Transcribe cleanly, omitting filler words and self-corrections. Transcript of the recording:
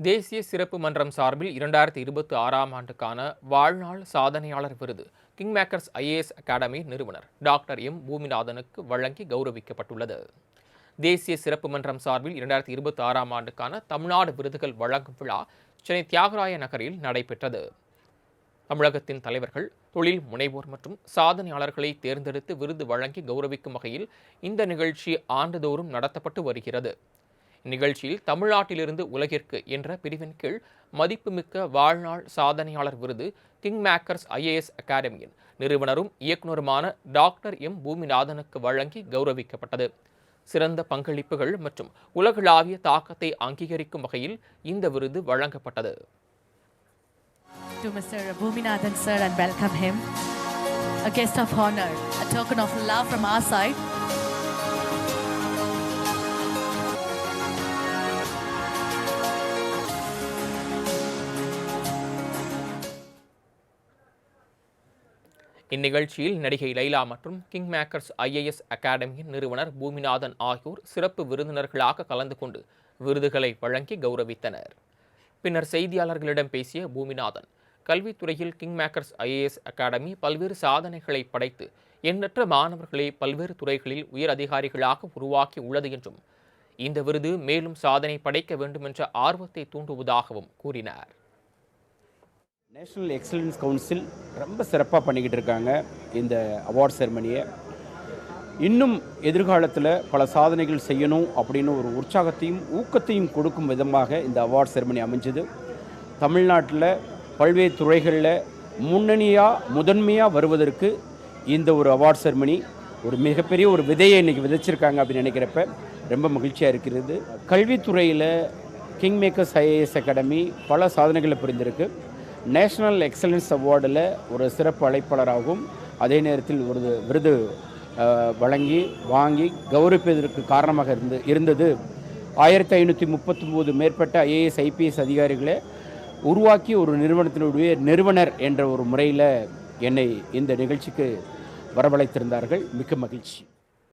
தேசிய சிறப்பு மன்றம் சார்பில் 2026ஆம் ஆண்டுக்கான வாழ்நாள் சாதனையாளர் விருது கிங்மேக்கர்ஸ் ஐஏஎஸ் அகாடமி நிறுவனர் டாக்டர் எம் பூமிநாதனுக்கு வழங்கி கௌரவிக்கப்பட்டுள்ளது. தேசிய சிறப்பு மன்றம் சார்பில் 2026ஆம் ஆண்டுக்கான தமிழ்நாடு விருதுகள் வழங்கும் விழா சென்னை தியாகராய நகரில் நடைபெற்றது. தமிழகத்தின் தலைவர்கள், தொழில் முனைவோர் மற்றும் சாதனையாளர்களை தேர்ந்தெடுத்து விருது வழங்கி கௌரவிக்கும் வகையில் இந்த நிகழ்ச்சி ஆண்டுதோறும் நடத்தப்பட்டு வருகிறது. இந்நிகழ்ச்சியில் தமிழ்நாட்டிலிருந்து உலகிற்கு என்ற பிரிவின் கீழ் மதிப்புமிக்க வாழ்நாள் சாதனையாளர் விருது கிங்மேக்கர்ஸ் ஐஏஎஸ் அகாடமியின் நிறுவனரும் இயக்குநருமான டாக்டர் எம் பூமிநாதனுக்கு வழங்கி கௌரவிக்கப்பட்டது. சிறந்த பங்களிப்புகள் மற்றும் உலகளாவிய தாக்கத்தை அங்கீகரிக்கும் வகையில் இந்த விருது வழங்கப்பட்டது. To Mr. Bhuminathan sir and welcome him. A guest of honor, a token of love from our side. இந்நிகழ்ச்சியில் நடிகை லைலா மற்றும் கிங்மேக்கர்ஸ் ஐஏஎஸ் அகாடமியின் நிறுவனர் பூமிநாதன் ஆகியோர் சிறப்பு விருந்தினர்களாக கலந்து கொண்டு விருதுகளை வழங்கி கௌரவித்தனர். பின்னர் செய்தியாளர்களிடம் பேசிய பூமிநாதன், கல்வித்துறையில் கிங்மேக்கர்ஸ் ஐஏஎஸ் அகாடமி பல்வேறு சாதனைகளை படைத்து எண்ணற்ற மாணவர்களை பல்வேறு துறைகளில் உயர் அதிகாரிகளாக உருவாக்கி உள்ளது என்றும், இந்த விருது மேலும் சாதனை படைக்க வேண்டும் என்ற ஆர்வத்தை தூண்டுவதாகவும் கூறினார். நேஷனல் எக்ஸலன்ஸ் கவுன்சில் ரொம்ப சிறப்பாக பண்ணிக்கிட்டு இருக்காங்க இந்த அவார்ட் செரமனியை. இன்னும் எதிர்காலத்தில் பல சாதனைகள் செய்யணும் அப்படின்னு ஒரு உற்சாகத்தையும் ஊக்கத்தையும் கொடுக்கும் விதமாக இந்த அவார்ட் செரமனி அமைஞ்சது. தமிழ்நாட்டில் பல்வேறு துறைகளில் முதன்மையாக வருவதற்கு இந்த ஒரு அவார்ட் செரமனி ஒரு மிகப்பெரிய ஒரு விதையை இன்றைக்கி விதைச்சிருக்காங்க அப்படின்னு நினைக்கிறப்ப ரொம்ப மகிழ்ச்சியாக இருக்கிறது. கல்வித்துறையில் கிங்மேக்கர்ஸ் ஐஏஎஸ் அகாடமி பல சாதனைகளை புரிந்திருக்கு. நேஷனல் எக்ஸலன்ஸ் அவார்டில் ஒரு சிறப்பு அழைப்பாளராகவும் அதே நேரத்தில் ஒரு விருது வாங்கி கௌரவிப்பதற்கு காரணமாக இருந்தது 1539 மேற்பட்ட ஐஏஎஸ் ஐபிஎஸ் அதிகாரிகளை உருவாக்கி ஒரு நிறுவனத்தினுடைய நிறுவனர் என்ற ஒரு முறையில் என்னை இந்த நிகழ்ச்சிக்கு வரவழைத்திருந்தார்கள். மிக்க மகிழ்ச்சி.